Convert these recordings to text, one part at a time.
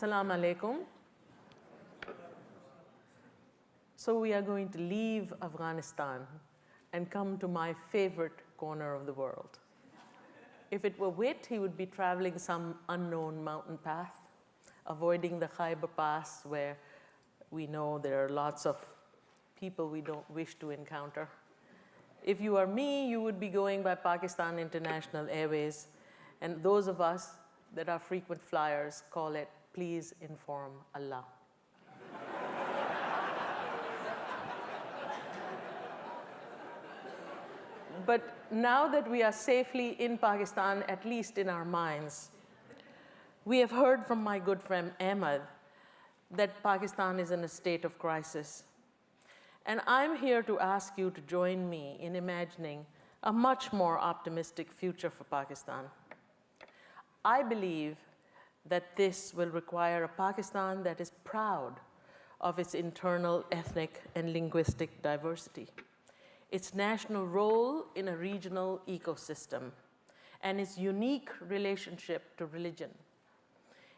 Assalamu alaikum. So we are going to leave Afghanistan and come to my favorite corner of the world. If it were Wit, he would be traveling some unknown mountain path, avoiding the Khyber Pass, where we know there are lots of people we don't wish to encounter. If you are me, you would be going by Pakistan International Airways, and those of us that are frequent flyers call it, please inform Allah. But now that we are safely in Pakistan, at least in our minds, we have heard from my good friend Ahmed that Pakistan is in a state of crisis. And I'm here to ask you to join me in imagining a much more optimistic future for Pakistan. I believe that this will require a Pakistan that is proud of its internal ethnic and linguistic diversity, its national role in a regional ecosystem, and its unique relationship to religion.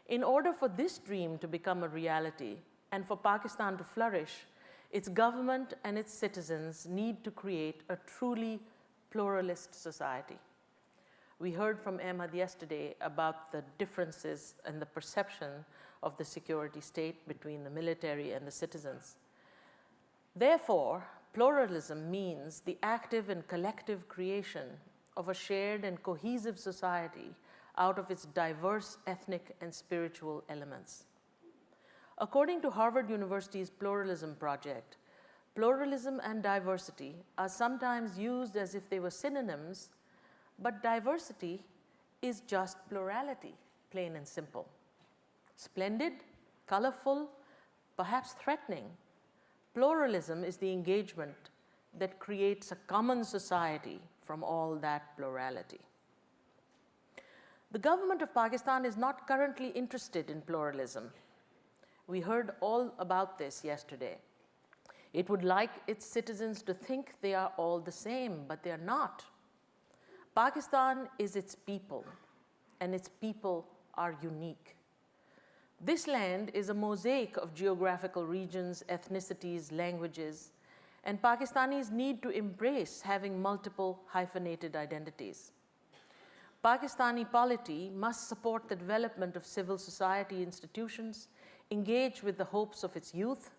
In order for this dream to become a reality and for Pakistan to flourish, its government and its citizens need to create a truly pluralist society. We heard from Ahmad yesterday about the differences and the perception of the security state between the military and the citizens. Therefore, pluralism means the active and collective creation of a shared and cohesive society out of its diverse ethnic and spiritual elements. According to Harvard University's Pluralism Project, pluralism and diversity are sometimes used as if they were synonyms, but diversity is just plurality, plain and simple. Splendid, colorful, perhaps threatening, pluralism is the engagement that creates a common society from all that plurality. The government of Pakistan is not currently interested in pluralism. We heard all about this yesterday. It would like its citizens to think they are all the same, but they are not. Pakistan is its people, and its people are unique. This land is a mosaic of geographical regions, ethnicities, languages, and Pakistanis need to embrace having multiple hyphenated identities. Pakistani polity must support the development of civil society institutions, engage with the hopes of its youth,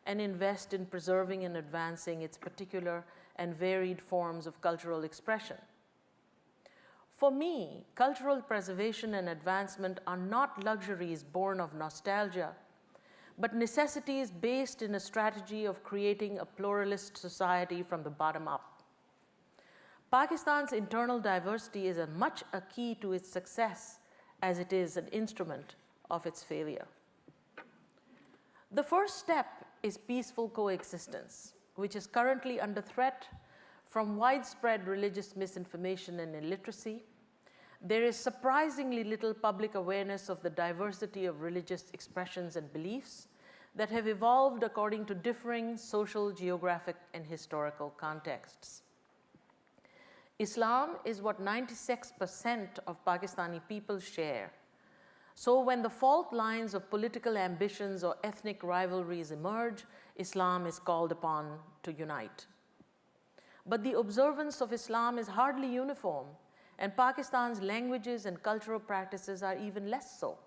and invest in preserving and advancing its particular and varied forms of cultural expression. For me, cultural preservation and advancement are not luxuries born of nostalgia, but necessities based in a strategy of creating a pluralist society from the bottom up. Pakistan's internal diversity is as much a key to its success as it is an instrument of its failure. The first step is peaceful coexistence, which is currently under threat from widespread religious misinformation and illiteracy. There is surprisingly little public awareness of the diversity of religious expressions and beliefs that have evolved according to differing social, geographic, and historical contexts. Islam is what 96% of Pakistani people share. So when the fault lines of political ambitions or ethnic rivalries emerge, Islam is called upon to unite. But the observance of Islam is hardly uniform, and Pakistan's languages and cultural practices are even less so.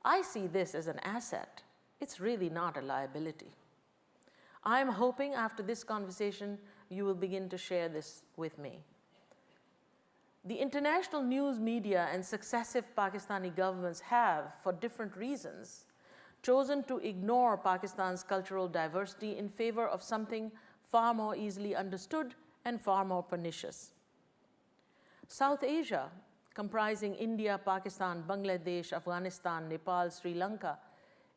I see this as an asset. It's really not a liability. I'm hoping after this conversation, you will begin to share this with me. The international news media and successive Pakistani governments have, for different reasons, chosen to ignore Pakistan's cultural diversity in favor of something far more easily understood and far more pernicious. South Asia, comprising India, Pakistan, Bangladesh, Afghanistan, Nepal, Sri Lanka,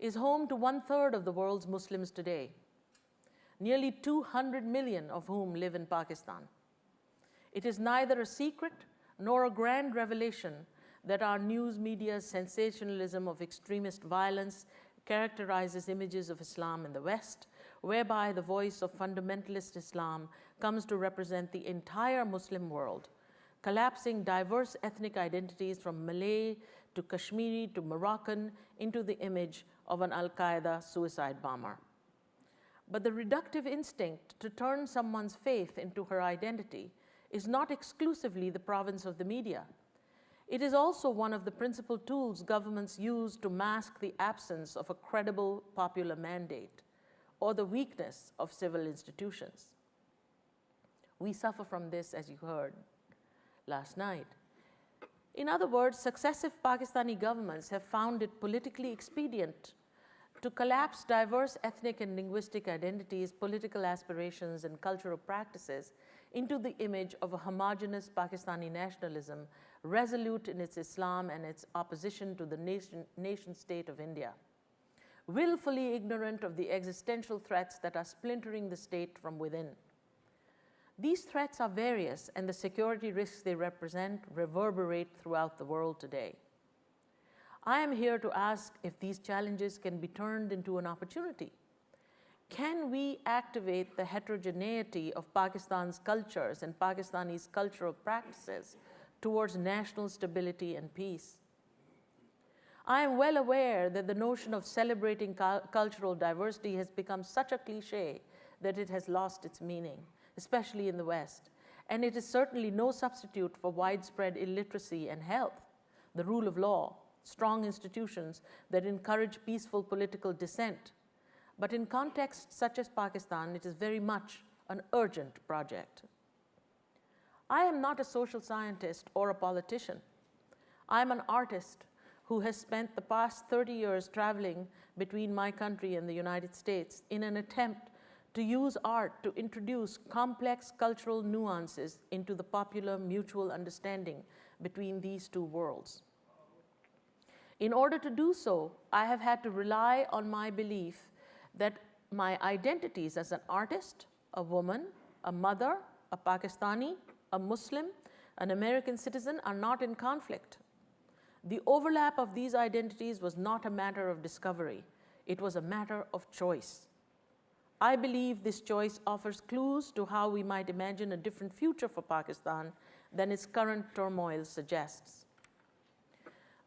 is home to 1/3 of the world's Muslims today, nearly 200 million of whom live in Pakistan. It is neither a secret nor a grand revelation that our news media's sensationalism of extremist violence characterizes images of Islam in the West, whereby the voice of fundamentalist Islam comes to represent the entire Muslim world, collapsing diverse ethnic identities from Malay to Kashmiri to Moroccan into the image of an Al-Qaeda suicide bomber. But the reductive instinct to turn someone's faith into her identity is not exclusively the province of the media. It is also one of the principal tools governments use to mask the absence of a credible popular mandate or the weakness of civil institutions. We suffer from this, as you heard last night. In other words, successive Pakistani governments have found it politically expedient to collapse diverse ethnic and linguistic identities, political aspirations, and cultural practices into the image of a homogeneous Pakistani nationalism, resolute in its Islam and its opposition to the nation state of India, willfully ignorant of the existential threats that are splintering the state from within. These threats are various, and the security risks they represent reverberate throughout the world today. I am here to ask if these challenges can be turned into an opportunity. Can we activate the heterogeneity of Pakistan's cultures and Pakistani's cultural practices towards national stability and peace? I am well aware that the notion of celebrating cultural diversity has become such a cliche that it has lost its meaning, especially in the West. And it is certainly no substitute for widespread illiteracy and health, the rule of law, strong institutions that encourage peaceful political dissent. But in contexts such as Pakistan, it is very much an urgent project. I am not a social scientist or a politician. I am an artist who has spent the past 30 years traveling between my country and the United States in an attempt to use art to introduce complex cultural nuances into the popular mutual understanding between these two worlds. In order to do so, I have had to rely on my belief that my identities as an artist, a woman, a mother, a Pakistani, a Muslim, an American citizen are not in conflict. The overlap of these identities was not a matter of discovery. It was a matter of choice. I believe this choice offers clues to how we might imagine a different future for Pakistan than its current turmoil suggests.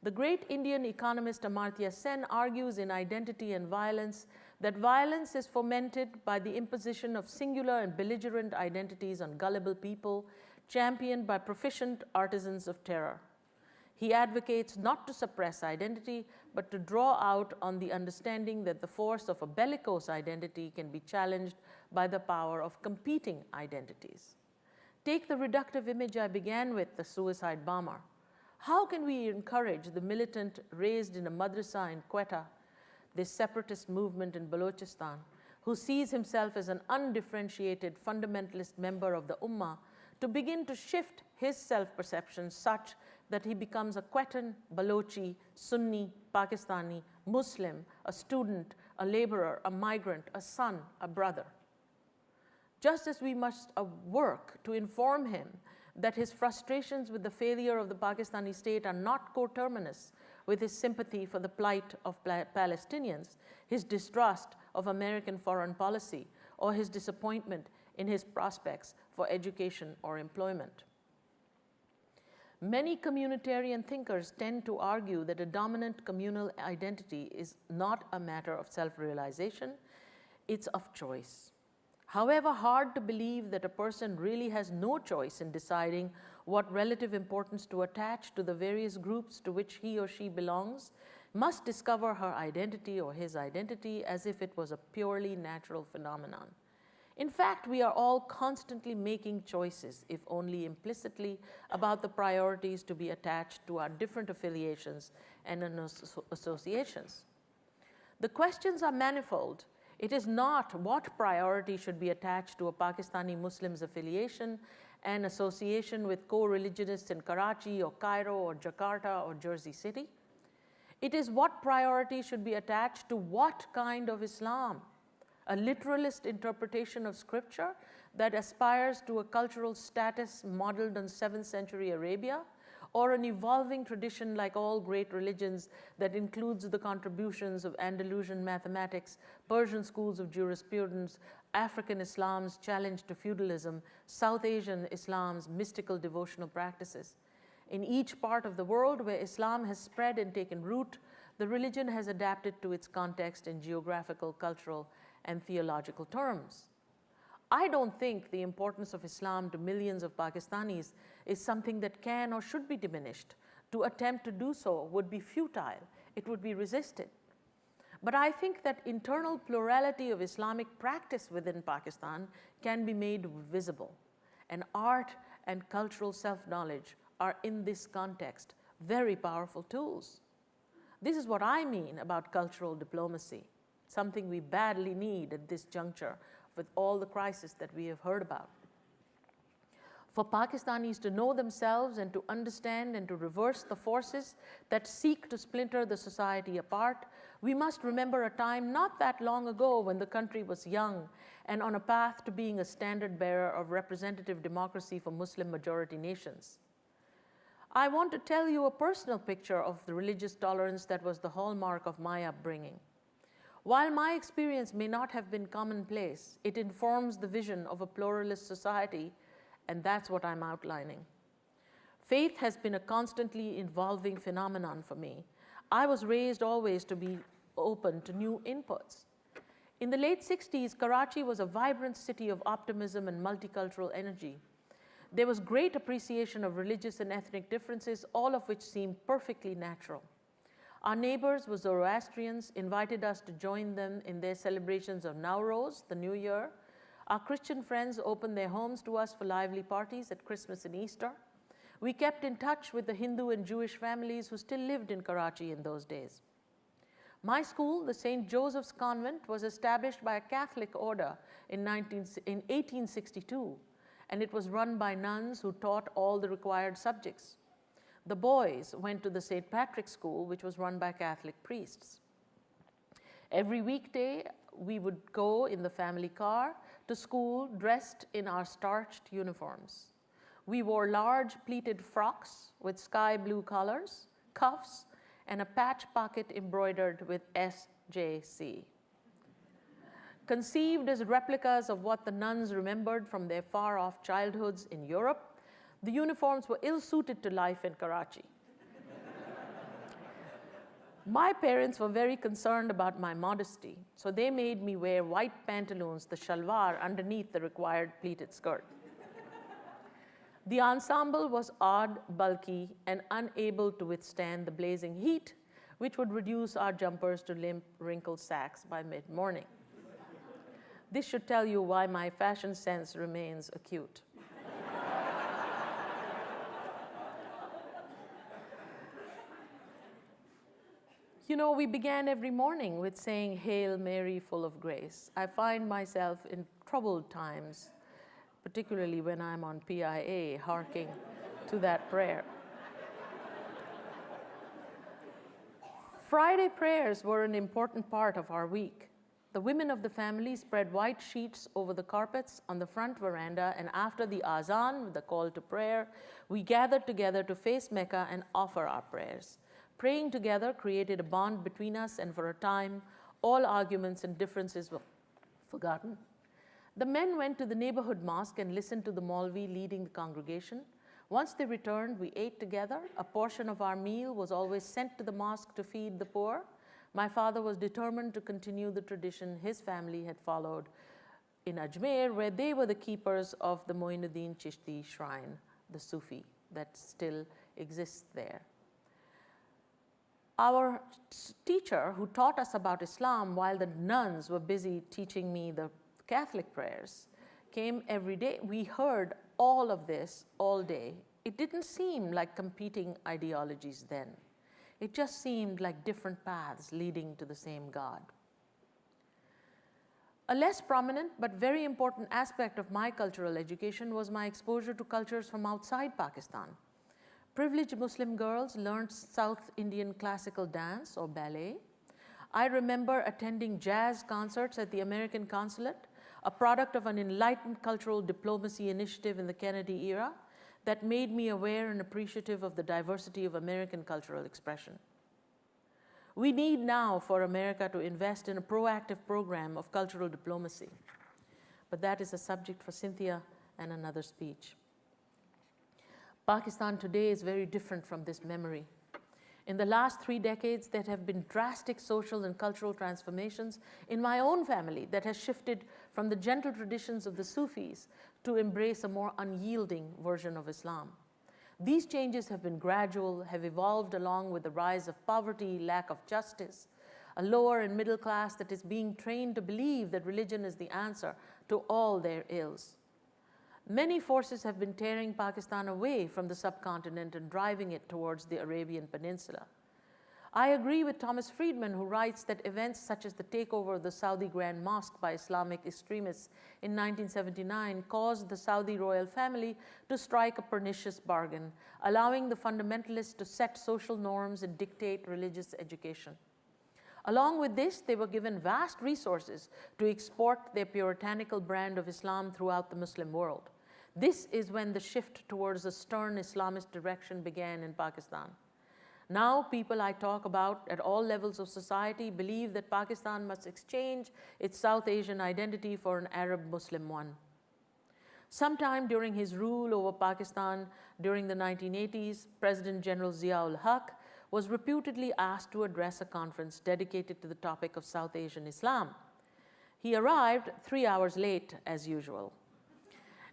The great Indian economist Amartya Sen argues in Identity and Violence that violence is fomented by the imposition of singular and belligerent identities on gullible people, championed by proficient artisans of terror. He advocates not to suppress identity, but to draw out on the understanding that the force of a bellicose identity can be challenged by the power of competing identities. Take the reductive image I began with, the suicide bomber. How can we encourage the militant raised in a madrasa in Quetta, this separatist movement in Balochistan, who sees himself as an undifferentiated fundamentalist member of the Ummah, to begin to shift his self-perception such that he becomes a Quettan, Balochi, Sunni, Pakistani, Muslim, a student, a laborer, a migrant, a son, a brother? Just as we must work to inform him that his frustrations with the failure of the Pakistani state are not coterminous with his sympathy for the plight of Palestinians, his distrust of American foreign policy, or his disappointment in his prospects for education or employment. Many communitarian thinkers tend to argue that a dominant communal identity is not a matter of self-realization, it's of choice. However hard to believe that a person really has no choice in deciding what relative importance to attach to the various groups to which he or she belongs, must discover her identity or his identity as if it was a purely natural phenomenon. In fact, we are all constantly making choices, if only implicitly, about the priorities to be attached to our different affiliations and associations. The questions are manifold. It is not what priority should be attached to a Pakistani Muslim's affiliation and association with co-religionists in Karachi or Cairo or Jakarta or Jersey City. It is what priority should be attached to what kind of Islam, a literalist interpretation of scripture that aspires to a cultural status modeled on 7th century Arabia, or an evolving tradition like all great religions that includes the contributions of Andalusian mathematics, Persian schools of jurisprudence, African Islam's challenge to feudalism, South Asian Islam's mystical devotional practices. In each part of the world where Islam has spread and taken root, the religion has adapted to its context in geographical, cultural, and theological terms. I don't think the importance of Islam to millions of Pakistanis is something that can or should be diminished. To attempt to do so would be futile. It would be resisted. But I think that internal plurality of Islamic practice within Pakistan can be made visible. And art and cultural self-knowledge are, in this context, very powerful tools. This is what I mean about cultural diplomacy, something we badly need at this juncture with all the crises that we have heard about. For Pakistanis to know themselves and to understand and to reverse the forces that seek to splinter the society apart, we must remember a time not that long ago when the country was young and on a path to being a standard bearer of representative democracy for Muslim majority nations. I want to tell you a personal picture of the religious tolerance that was the hallmark of my upbringing. While my experience may not have been commonplace, it informs the vision of a pluralist society, and that's what I'm outlining. Faith has been a constantly evolving phenomenon for me. I was raised always to be open to new inputs. In the late 60s, Karachi was a vibrant city of optimism and multicultural energy. There was great appreciation of religious and ethnic differences, all of which seemed perfectly natural. Our neighbors were Zoroastrians, invited us to join them in their celebrations of Nowruz, the New Year. Our Christian friends opened their homes to us for lively parties at Christmas and Easter. We kept in touch with the Hindu and Jewish families who still lived in Karachi in those days. My school, the St. Joseph's Convent, was established by a Catholic order in 1862, and it was run by nuns who taught all the required subjects. The boys went to the St. Patrick's School, which was run by Catholic priests. Every weekday, we would go in the family car to school dressed in our starched uniforms. We wore large pleated frocks with sky blue collars, cuffs, and a patch pocket embroidered with SJC. Conceived as replicas of what the nuns remembered from their far-off childhoods in Europe, the uniforms were ill-suited to life in Karachi. My parents were very concerned about my modesty, so they made me wear white pantaloons, the shalwar, underneath the required pleated skirt. The ensemble was odd, bulky, and unable to withstand the blazing heat, which would reduce our jumpers to limp, wrinkled sacks by mid-morning. This should tell you why my fashion sense remains acute. You know, we began every morning with saying, "Hail Mary, full of grace." I find myself in troubled times, particularly when I'm on PIA, harking to that prayer. Friday prayers were an important part of our week. The women of the family spread white sheets over the carpets on the front veranda, and after the azan, the call to prayer, we gathered together to face Mecca and offer our prayers. Praying together created a bond between us, and for a time, all arguments and differences were forgotten. The men went to the neighborhood mosque and listened to the Maulvi leading the congregation. Once they returned, we ate together. A portion of our meal was always sent to the mosque to feed the poor. My father was determined to continue the tradition his family had followed in Ajmer, where they were the keepers of the Moinuddin Chishti shrine, the Sufi, that still exists there. Our teacher, who taught us about Islam while the nuns were busy teaching me the Catholic prayers, came every day. We heard all of this all day. It didn't seem like competing ideologies then. It just seemed like different paths leading to the same God. A less prominent but very important aspect of my cultural education was my exposure to cultures from outside Pakistan. Privileged Muslim girls learned South Indian classical dance or ballet. I remember attending jazz concerts at the American consulate, a product of an enlightened cultural diplomacy initiative in the Kennedy era that made me aware and appreciative of the diversity of American cultural expression. We need now for America to invest in a proactive program of cultural diplomacy, but that is a subject for Cynthia and another speech. Pakistan today is very different from this memory. In the last 3 decades, there have been drastic social and cultural transformations in my own family that has shifted from the gentle traditions of the Sufis to embrace a more unyielding version of Islam. These changes have been gradual, have evolved along with the rise of poverty, lack of justice, a lower and middle class that is being trained to believe that religion is the answer to all their ills. Many forces have been tearing Pakistan away from the subcontinent and driving it towards the Arabian Peninsula. I agree with Thomas Friedman, who writes that events such as the takeover of the Saudi Grand Mosque by Islamic extremists in 1979 caused the Saudi royal family to strike a pernicious bargain, allowing the fundamentalists to set social norms and dictate religious education. Along with this, they were given vast resources to export their puritanical brand of Islam throughout the Muslim world. This is when the shift towards a stern Islamist direction began in Pakistan. Now, people I talk about at all levels of society believe that Pakistan must exchange its South Asian identity for an Arab Muslim one. Sometime during his rule over Pakistan during the 1980s, President General Zia-ul-Haq was reputedly asked to address a conference dedicated to the topic of South Asian Islam. He arrived 3 hours late, as usual.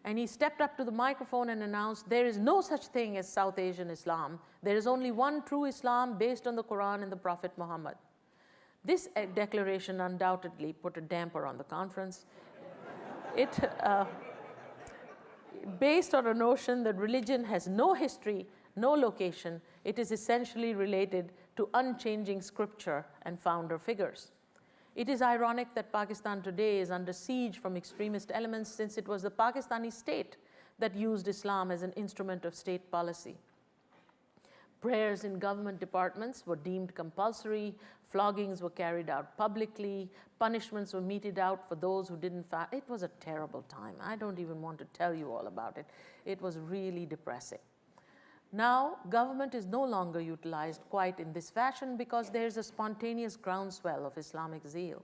And he stepped up to the microphone and announced, "There is no such thing as South Asian Islam. There is only one true Islam based on the Quran and the Prophet Muhammad." This declaration undoubtedly put a damper on the conference. Based on a notion that religion has no history, no location, it is essentially related to unchanging scripture and founder figures. It is ironic that Pakistan today is under siege from extremist elements, since it was the Pakistani state that used Islam as an instrument of state policy. Prayers in government departments were deemed compulsory, floggings were carried out publicly, punishments were meted out for those who didn't fast. It was a terrible time. I don't even want to tell you all about it. It was really depressing. Now, government is no longer utilized quite in this fashion because there's a spontaneous groundswell of Islamic zeal.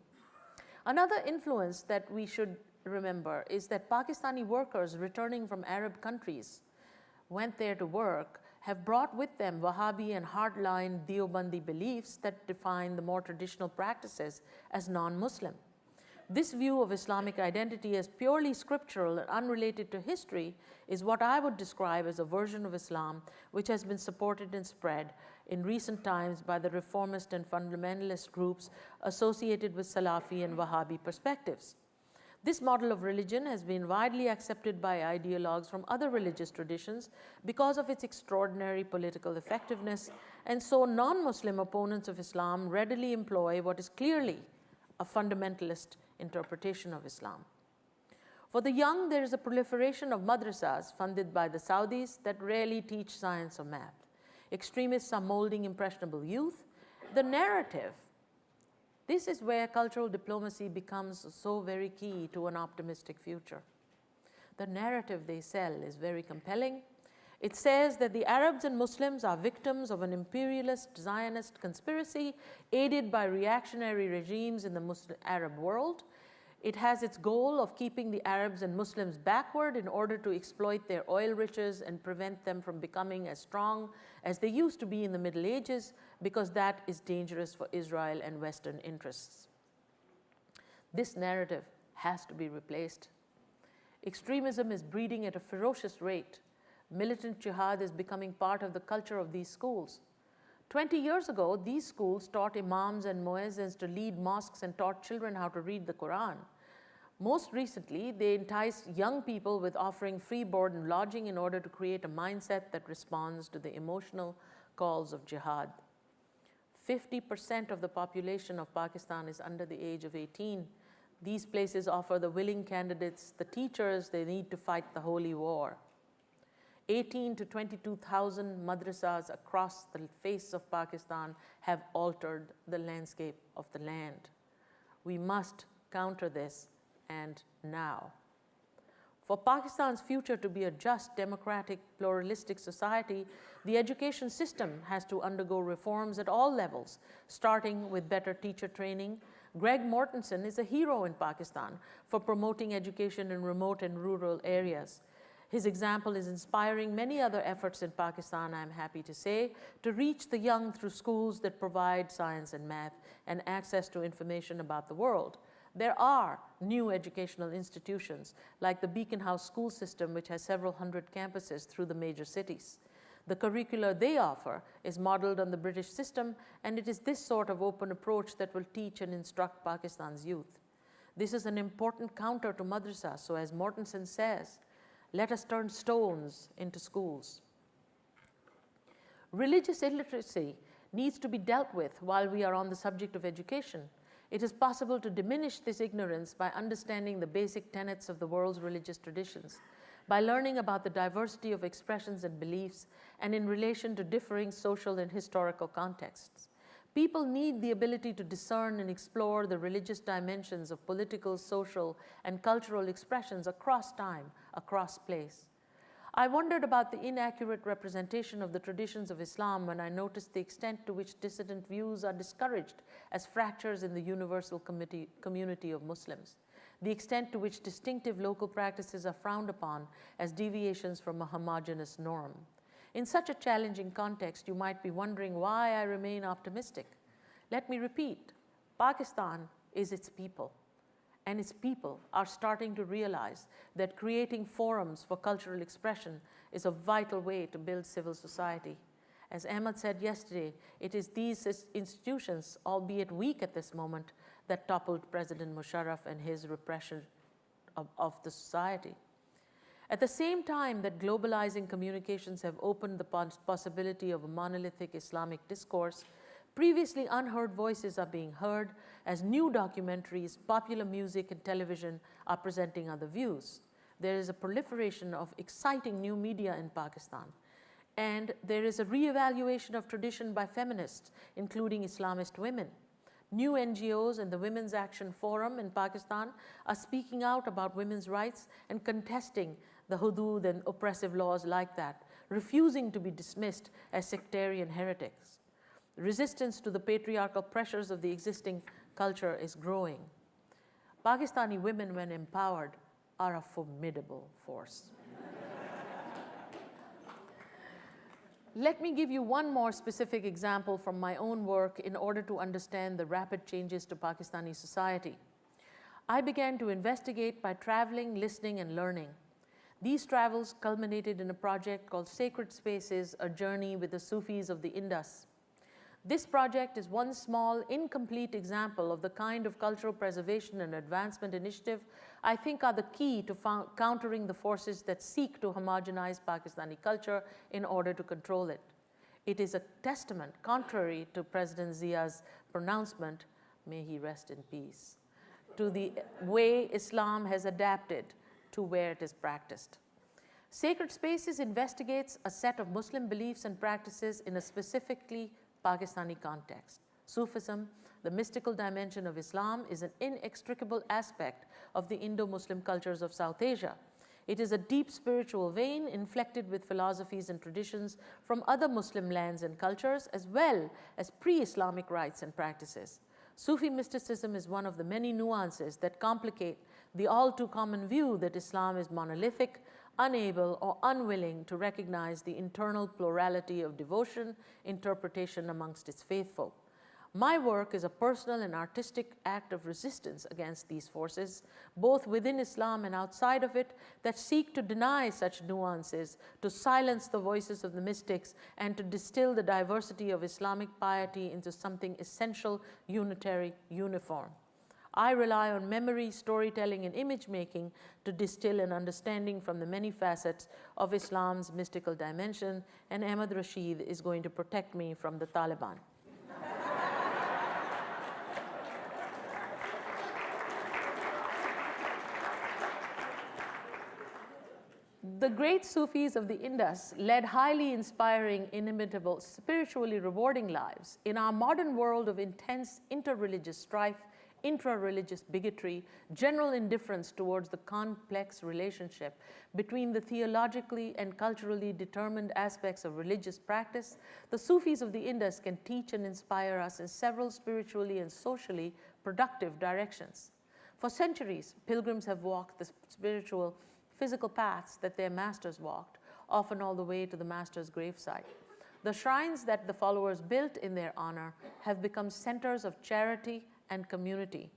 Another influence that we should remember is that Pakistani workers returning from Arab countries went there to work have brought with them Wahhabi and hardline Deobandi beliefs that define the more traditional practices as non-Muslim. This view of Islamic identity as purely scriptural and unrelated to history is what I would describe as a version of Islam which has been supported and spread in recent times by the reformist and fundamentalist groups associated with Salafi and Wahhabi perspectives. This model of religion has been widely accepted by ideologues from other religious traditions because of its extraordinary political effectiveness, and so non-Muslim opponents of Islam readily employ what is clearly a fundamentalist interpretation of Islam. For the young, there is a proliferation of madrasas funded by the Saudis that rarely teach science or math. Extremists are molding impressionable youth. The narrative, this is where cultural diplomacy becomes so very key to an optimistic future. The narrative they sell is very compelling. It says that the Arabs and Muslims are victims of an imperialist Zionist conspiracy aided by reactionary regimes in the Muslim Arab world. It has its goal of keeping the Arabs and Muslims backward in order to exploit their oil riches and prevent them from becoming as strong as they used to be in the Middle Ages, because that is dangerous for Israel and Western interests. This narrative has to be replaced. Extremism is breeding at a ferocious rate. Militant jihad is becoming part of the culture of these schools. 20 years ago, these schools taught imams and muezzins to lead mosques and taught children how to read the Quran. Most recently, they enticed young people with offering free board and lodging in order to create a mindset that responds to the emotional calls of jihad. 50% of the population of Pakistan is under the age of 18. These places offer the willing candidates the teachers they need to fight the holy war. 18 to 22,000 madrasas across the face of Pakistan have altered the landscape of the land. We must counter this, and now. For Pakistan's future to be a just, democratic, pluralistic society, the education system has to undergo reforms at all levels, starting with better teacher training. Greg Mortensen is a hero in Pakistan for promoting education in remote and rural areas. His example is inspiring many other efforts in Pakistan, I'm happy to say, to reach the young through schools that provide science and math and access to information about the world. There are new educational institutions like the Beacon House school system, which has several hundred campuses through the major cities. The curricula they offer is modeled on the British system, and it is this sort of open approach that will teach and instruct Pakistan's youth. This is an important counter to madrasa, so as Mortensen says, let us turn stones into schools. Religious illiteracy needs to be dealt with while we are on the subject of education. It is possible to diminish this ignorance by understanding the basic tenets of the world's religious traditions, by learning about the diversity of expressions and beliefs, and in relation to differing social and historical contexts. People need the ability to discern and explore the religious dimensions of political, social, and cultural expressions across time, across place. I wondered about the inaccurate representation of the traditions of Islam when I noticed the extent to which dissident views are discouraged as fractures in the universal community of Muslims, the extent to which distinctive local practices are frowned upon as deviations from a homogeneous norm. In such a challenging context, you might be wondering why I remain optimistic. Let me repeat, Pakistan is its people, and its people are starting to realize that creating forums for cultural expression is a vital way to build civil society. As Ahmed said yesterday, it is these institutions, albeit weak at this moment, that toppled President Musharraf and his repression of the society. At the same time that globalizing communications have opened the possibility of a monolithic Islamic discourse, previously unheard voices are being heard as new documentaries, popular music, and television are presenting other views. There is a proliferation of exciting new media in Pakistan, and there is a reevaluation of tradition by feminists, including Islamist women. New NGOs and the Women's Action Forum in Pakistan are speaking out about women's rights and contesting the hudud and oppressive laws like that, refusing to be dismissed as sectarian heretics. Resistance to the patriarchal pressures of the existing culture is growing. Pakistani women, when empowered, are a formidable force. Let me give you one more specific example from my own work in order to understand the rapid changes to Pakistani society. I began to investigate by traveling, listening, and learning. These travels culminated in a project called Sacred Spaces, a journey with the Sufis of the Indus. This project is one small, incomplete example of the kind of cultural preservation and advancement initiative I think are the key to countering the forces that seek to homogenize Pakistani culture in order to control it. It is a testament, contrary to President Zia's pronouncement, may he rest in peace, to the way Islam has adapted to where it is practiced. Sacred Spaces investigates a set of Muslim beliefs and practices in a specifically Pakistani context. Sufism, the mystical dimension of Islam, is an inextricable aspect of the Indo-Muslim cultures of South Asia. It is a deep spiritual vein inflected with philosophies and traditions from other Muslim lands and cultures, as well as pre-Islamic rites and practices. Sufi mysticism is one of the many nuances that complicate the all too common view that Islam is monolithic, unable or unwilling to recognize the internal plurality of devotion, interpretation amongst its faithful. My work is a personal and artistic act of resistance against these forces, both within Islam and outside of it, that seek to deny such nuances, to silence the voices of the mystics, and to distill the diversity of Islamic piety into something essential, unitary, uniform. I rely on memory, storytelling, and image making to distill an understanding from the many facets of Islam's mystical dimension, and Ahmed Rashid is going to protect me from the Taliban. The great Sufis of the Indus led highly inspiring, inimitable, spiritually rewarding lives. In our modern world of intense interreligious strife, intra-religious bigotry, general indifference towards the complex relationship between the theologically and culturally determined aspects of religious practice, the Sufis of the Indus can teach and inspire us in several spiritually and socially productive directions. For centuries, pilgrims have walked the spiritual physical paths that their masters walked, often all the way to the master's gravesite. The shrines that the followers built in their honor have become centers of charity and community.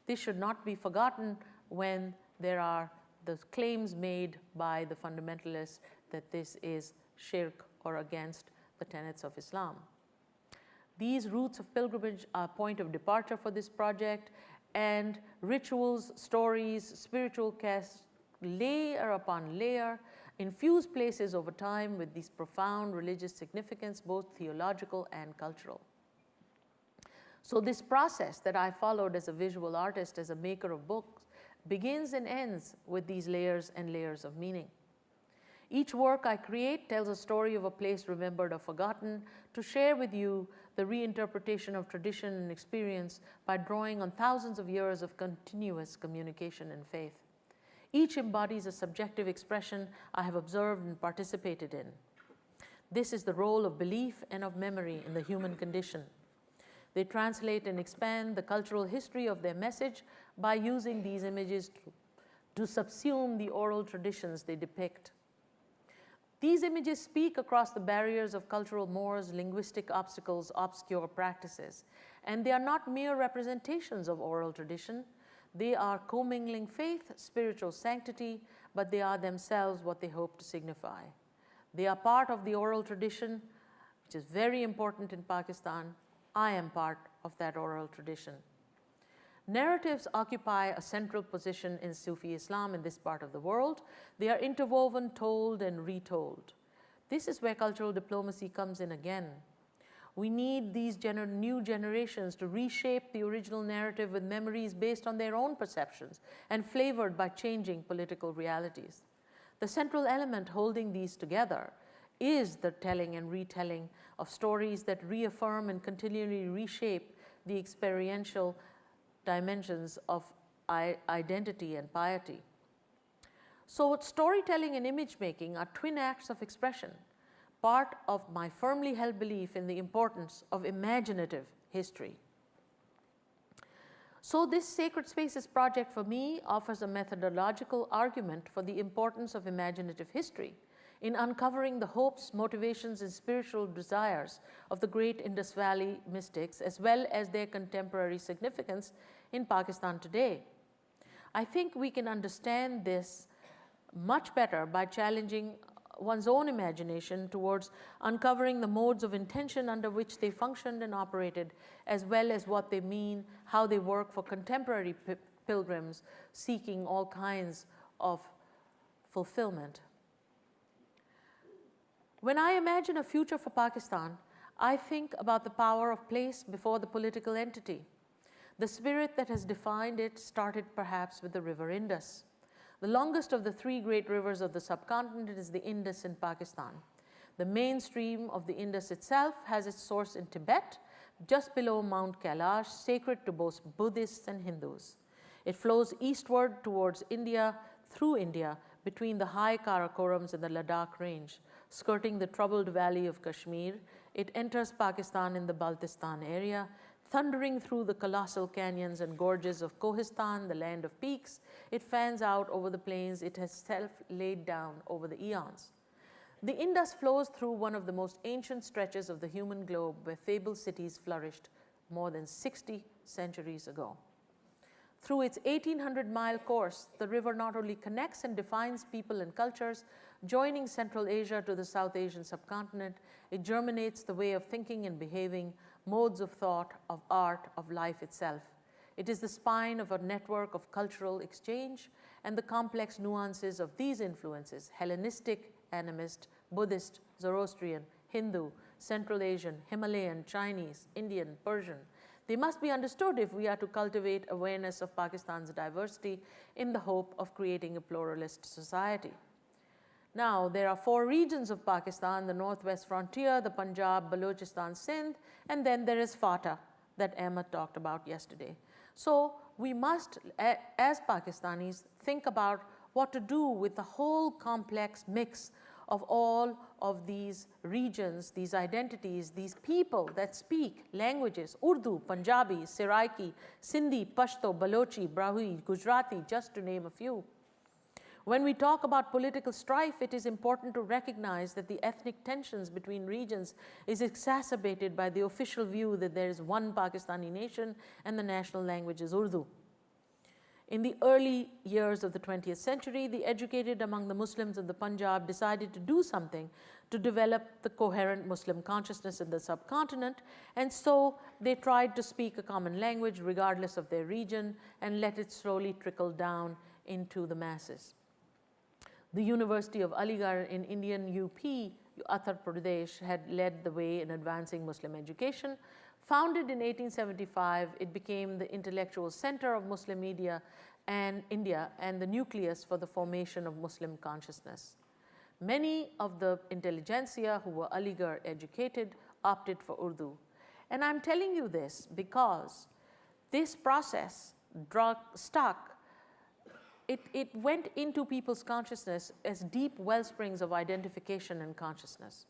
This should not be forgotten when there are the claims made by the fundamentalists that this is shirk or against the tenets of Islam. These routes of pilgrimage are a point of departure for this project, and rituals, stories, spiritual casts, layer upon layer, infuse places over time with these profound religious significance, both theological and cultural. So this process that I followed as a visual artist, as a maker of books, begins and ends with these layers and layers of meaning. Each work I create tells a story of a place remembered or forgotten, to share with you the reinterpretation of tradition and experience by drawing on thousands of years of continuous communication and faith. Each embodies a subjective expression I have observed and participated in. This is the role of belief and of memory in the human condition. They translate and expand the cultural history of their message by using these images to subsume the oral traditions they depict. These images speak across the barriers of cultural mores, linguistic obstacles, obscure practices, and they are not mere representations of oral tradition. They are commingling faith, spiritual sanctity, but they are themselves what they hope to signify. They are part of the oral tradition, which is very important in Pakistan. I am part of that oral tradition. Narratives occupy a central position in Sufi Islam in this part of the world. They are interwoven, told, and retold. This is where cultural diplomacy comes in again. We need these new generations to reshape the original narrative with memories based on their own perceptions and flavored by changing political realities. The central element holding these together is the telling and retelling of stories that reaffirm and continually reshape the experiential dimensions of identity and piety. So storytelling and image making are twin acts of expression, part of my firmly held belief in the importance of imaginative history. So this Sacred Spaces project for me offers a methodological argument for the importance of imaginative history in uncovering the hopes, motivations, and spiritual desires of the great Indus Valley mystics, as well as their contemporary significance in Pakistan today. I think we can understand this much better by challenging one's own imagination towards uncovering the modes of intention under which they functioned and operated, as well as what they mean, how they work for contemporary pilgrims seeking all kinds of fulfillment. When I imagine a future for Pakistan, I think about the power of place before the political entity. The spirit that has defined it started perhaps with the river Indus. The longest of the three great rivers of the subcontinent is the Indus in Pakistan. The main stream of the Indus itself has its source in Tibet, just below Mount Kailash, sacred to both Buddhists and Hindus. It flows eastward towards India, through India, between the high Karakorams and the Ladakh range. Skirting the troubled valley of Kashmir, it enters Pakistan in the Baltistan area, thundering through the colossal canyons and gorges of Kohistan, the land of peaks. It fans out over the plains it has self laid down over the eons. The Indus flows through one of the most ancient stretches of the human globe where fabled cities flourished more than 60 centuries ago. Through its 1,800-mile course, the river not only connects and defines people and cultures, joining Central Asia to the South Asian subcontinent, it germinates the way of thinking and behaving, modes of thought, of art, of life itself. It is the spine of a network of cultural exchange and the complex nuances of these influences: Hellenistic, animist, Buddhist, Zoroastrian, Hindu, Central Asian, Himalayan, Chinese, Indian, Persian. They must be understood if we are to cultivate awareness of Pakistan's diversity in the hope of creating a pluralist society. Now, there are 4 regions of Pakistan: the northwest frontier, the Punjab, Balochistan, Sindh, and then there is FATA that Emma talked about yesterday. So we must, as Pakistanis, think about what to do with the whole complex mix of all of these regions, these identities, these people that speak languages: Urdu, Punjabi, Seraiki, Sindhi, Pashto, Balochi, Brahui, Gujarati, just to name a few. When we talk about political strife, it is important to recognize that the ethnic tensions between regions is exacerbated by the official view that there is one Pakistani nation and the national language is Urdu. In the early years of the 20th century, the educated among the Muslims of the Punjab decided to do something to develop the coherent Muslim consciousness in the subcontinent, and so they tried to speak a common language regardless of their region and let it slowly trickle down into the masses. The University of Aligarh in Indian UP, Uttar Pradesh, had led the way in advancing Muslim education. Founded in 1875, it became the intellectual center of Muslim media and India and the nucleus for the formation of Muslim consciousness. Many of the intelligentsia who were Aligarh educated opted for Urdu. And I'm telling you this because this process stuck. It went into people's consciousness as deep well springs of identification and consciousness.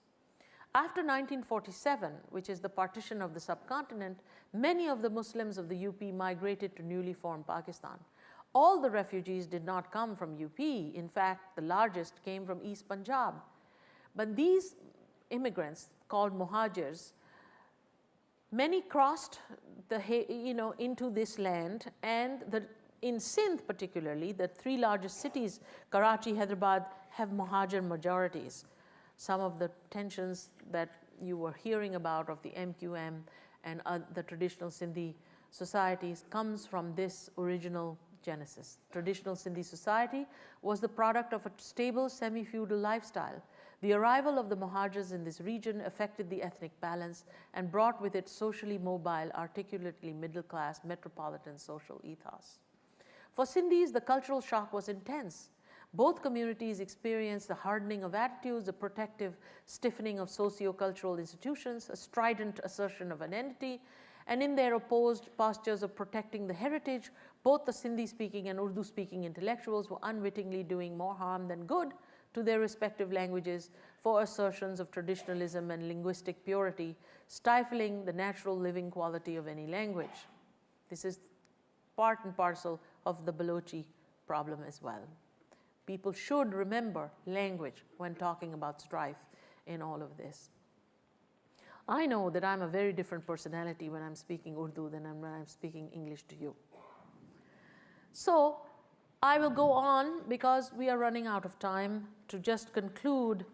After 1947, which is the partition of the subcontinent, many of the Muslims of the UP migrated to newly formed Pakistan. All the refugees did not come from UP. In fact, the largest came from East Punjab. But these immigrants, called Muhajirs, many crossed into this land, and in Sindh particularly, the three largest cities, Karachi, Hyderabad, have Muhajir majorities. Some of the tensions that you were hearing about of the MQM and the traditional Sindhi societies comes from this original genesis. Traditional Sindhi society was the product of a stable semi-feudal lifestyle. The arrival of the Muhajirs in this region affected the ethnic balance and brought with it socially mobile, articulately middle-class, metropolitan social ethos. For Sindhis, the cultural shock was intense. Both communities experienced the hardening of attitudes, a protective stiffening of socio-cultural institutions, a strident assertion of identity, and in their opposed postures of protecting the heritage, both the Sindhi-speaking and Urdu-speaking intellectuals were unwittingly doing more harm than good to their respective languages for assertions of traditionalism and linguistic purity, stifling the natural living quality of any language. This is part and parcel of the Balochi problem as well. People should remember language when talking about strife in all of this. I know that I'm a very different personality when I'm speaking Urdu than when I'm speaking English to you. So I will go on because we are running out of time. To just conclude,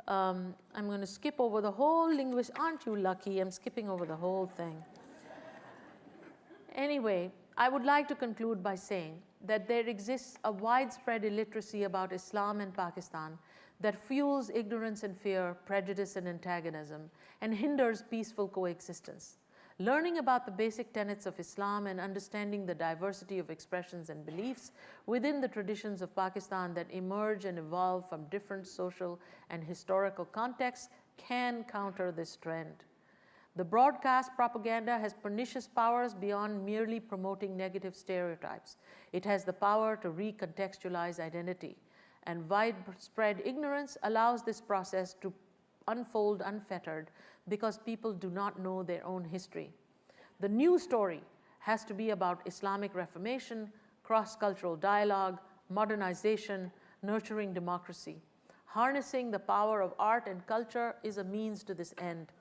I'm going to skip over the whole Aren't you lucky? I'm skipping over the whole thing. Anyway, I would like to conclude by saying that there exists a widespread illiteracy about Islam in Pakistan that fuels ignorance and fear, prejudice and antagonism, and hinders peaceful coexistence. Learning about the basic tenets of Islam and understanding the diversity of expressions and beliefs within the traditions of Pakistan that emerge and evolve from different social and historical contexts can counter this trend. The broadcast propaganda has pernicious powers beyond merely promoting negative stereotypes. It has the power to recontextualize identity, and widespread ignorance allows this process to unfold unfettered because people do not know their own history. The new story has to be about Islamic reformation, cross-cultural dialogue, modernization, nurturing democracy. Harnessing the power of art and culture is a means to this end.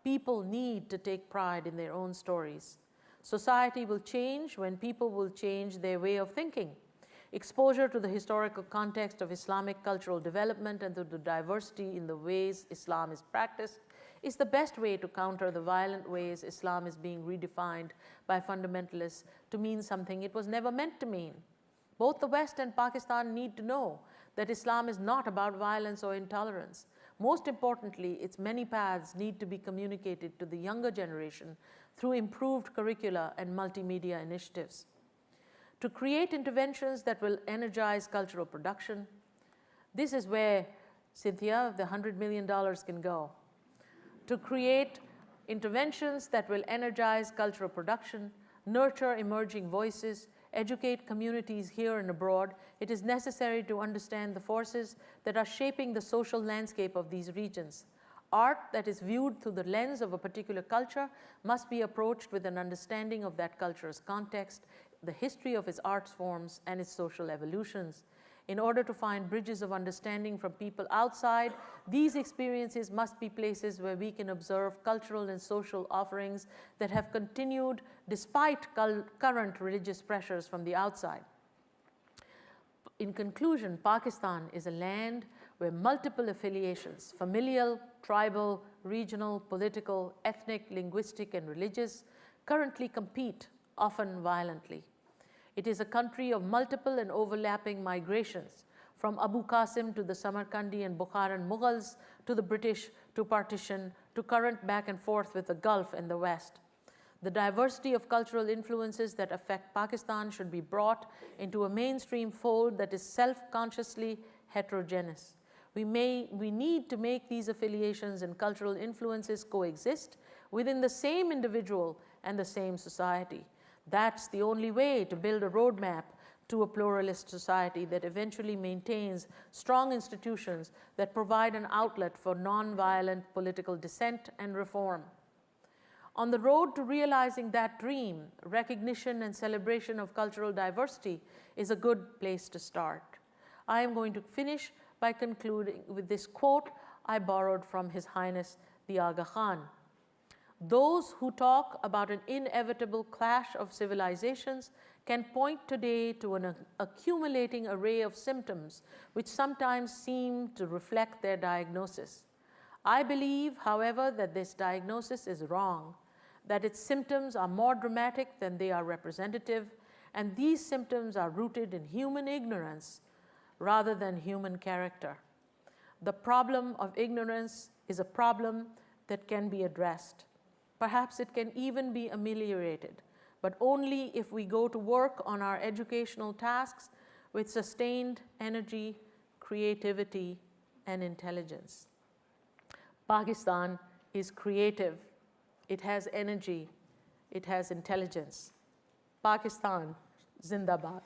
People need to take pride in their own stories. Society will change when people will change their way of thinking. Exposure to the historical context of Islamic cultural development and to the diversity in the ways Islam is practiced is the best way to counter the violent ways Islam is being redefined by fundamentalists to mean something it was never meant to mean. Both the West and Pakistan need to know that Islam is not about violence or intolerance. Most importantly, its many paths need to be communicated to the younger generation through improved curricula and multimedia initiatives. To create interventions that will energize cultural production, this is where, Cynthia, the $100 million can go. To create interventions that will energize cultural production, nurture emerging voices, educate communities here and abroad, it is necessary to understand the forces that are shaping the social landscape of these regions. Art that is viewed through the lens of a particular culture must be approached with an understanding of that culture's context, the history of its art forms, and its social evolutions. In order to find bridges of understanding from people outside, these experiences must be places where we can observe cultural and social offerings that have continued despite current religious pressures from the outside. In conclusion, Pakistan is a land where multiple affiliations, familial, tribal, regional, political, ethnic, linguistic, and religious, currently compete, often violently. It is a country of multiple and overlapping migrations, from Abu Qasim to the Samarkandi and Bukharan Mughals, to the British, to partition, to current back and forth with the Gulf and the West. The diversity of cultural influences that affect Pakistan should be brought into a mainstream fold that is self-consciously heterogeneous. We need to make these affiliations and cultural influences coexist within the same individual and the same society. That's the only way to build a roadmap to a pluralist society that eventually maintains strong institutions that provide an outlet for nonviolent political dissent and reform. On the road to realizing that dream, recognition and celebration of cultural diversity is a good place to start. I am going to finish by concluding with this quote I borrowed from His Highness the Aga Khan. Those who talk about an inevitable clash of civilizations can point today to an accumulating array of symptoms which sometimes seem to reflect their diagnosis. I believe, however, that this diagnosis is wrong, that its symptoms are more dramatic than they are representative, and these symptoms are rooted in human ignorance rather than human character. The problem of ignorance is a problem that can be addressed. Perhaps it can even be ameliorated, but only if we go to work on our educational tasks with sustained energy, creativity, and intelligence. Pakistan is creative. It has energy. It has intelligence. Pakistan, Zindabad.